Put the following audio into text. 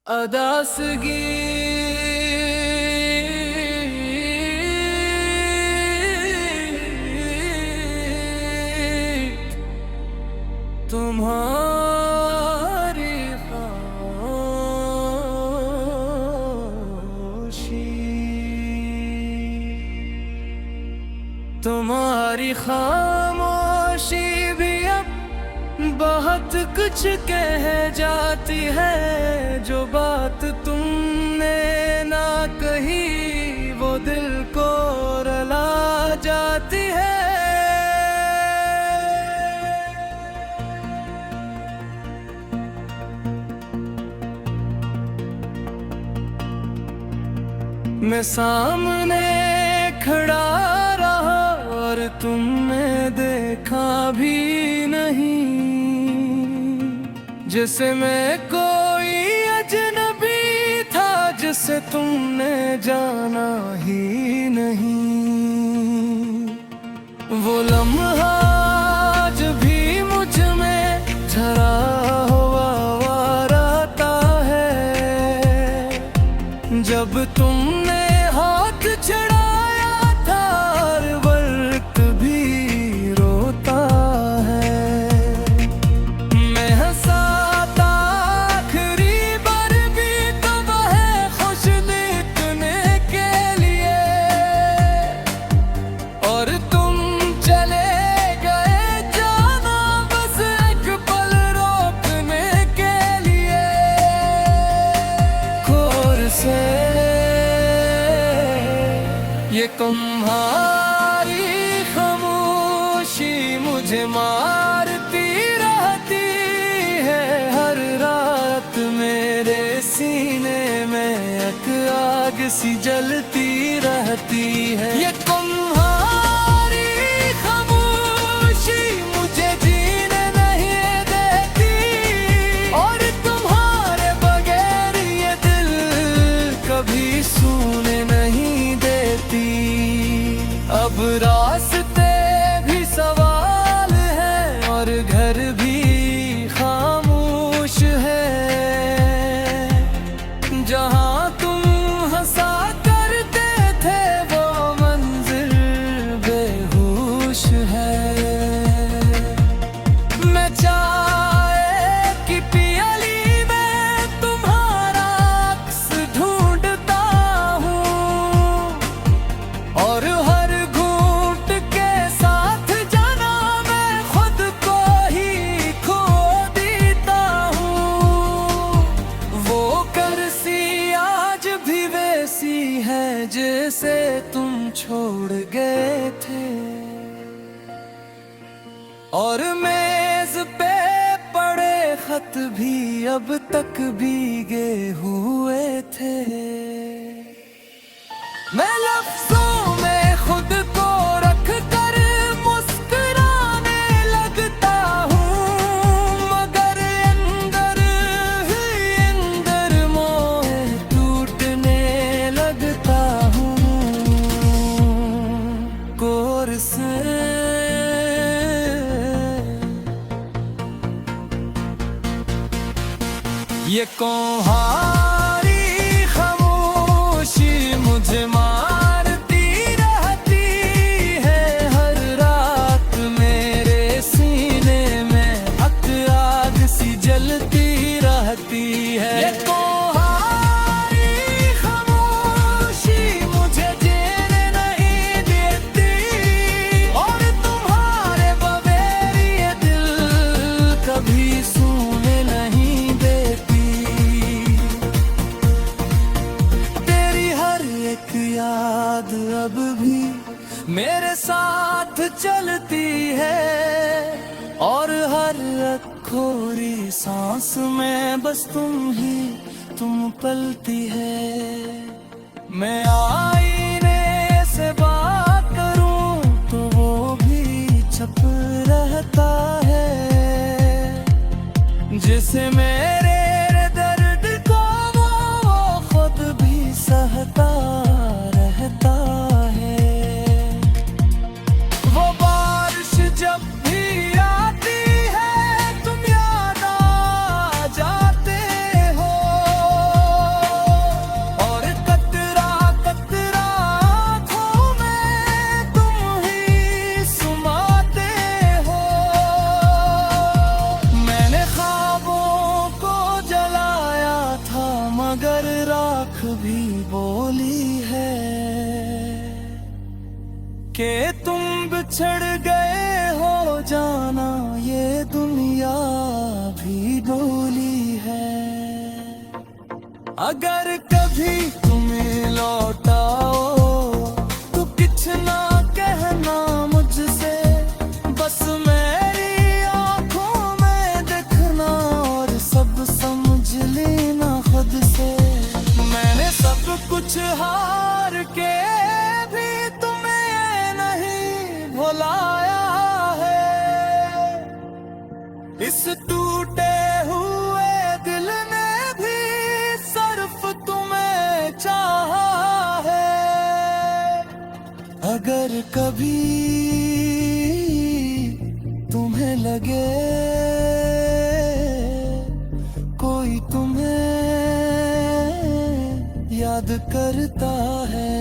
अदासगी तुम्हारी खामोशी, तुम्हारी खामोशी भी अब बहुत कुछ कह जाती है। जो बात तुमने ना कही वो दिल को रुला जाती है। मैं सामने खड़ा रहा और तुमने देखा भी नहीं, जैसे मैं कोई अजनबी था जिसे तुमने जाना ही नहीं। वो लम्हा आज भी मुझ में झरा हुआ वारता है, जब तुमने हाथ छड़ाया था हर वक्त भी रोता है। मैं हंसा था आखिरी बार भी तो वह खुश देखने के लिए, और तुम चले गए जाना बस एक पल रोकने के लिए। खोर से ये तुम्हारी खामोशी मुझे मारती रहती है। हर रात मेरे सीने में एक आग सी जलती रहती है। ये तुम्हारी खामोशी मुझे जीने नहीं देती, और तुम्हारे बगैर ये दिल कभी सोने नहीं देती। अब रास्ते भी सवाल है और घर भी खामोश है। जहाँ तुम हंसा करते थे वो मंजिल बेहोश है। मैं चाय की पियाली में तुम्हारा अक्स ढूंढता हूँ, और हर घूंट के साथ जाना मैं खुद को ही खो देता हूँ। वो करसी आज भी वैसी है जैसे तुम छोड़ गए थे, और मेज पे पड़े खत भी अब तक भीगे हुए थे। मैं लफ्जों में खुद को रख कर मुस्कुराने लगता हूँ, मगर अंदर ही अंदर मोह टूटने लगता हूँ। कोर से ये तुम्हारी खामोशी मुझे मारती रहती है। हर रात मेरे सीने में हक आग सी जलती रहती है। ये तुम्हारी खामोशी मुझे जीने नहीं देती, और तुम्हारे बगैर ये दिल कभी सोने नहीं देती। तेरी हर एक याद अब भी मेरे साथ चलती है, और हर अखोरी सांस में बस तुम पलती है। मैं आईने से बात करूं तो वो भी छप रहता है, जिसे मेरे दर्द को वो खुद भी सहता रहता है। वो बारिश जब भी आती है तुम याद आ जाते हो, मगर राख भी बोली है कि तुम बिछड़ गए हो जाना, ये दुनिया भी डोली है। अगर कभी तुम्हें लौटाओ तो कुछ ना कहना मुझसे, बस मेरी आंखों में देखना और सब समझ लेना खुद से। मैंने सब कुछ हार के भी तुम्हें नहीं भुलाया है, इस टूटे हुए दिल ने भी सिर्फ तुम्हें चाहा है। अगर कभी तुम्हें लगे कोई तुम्हें याद करता है,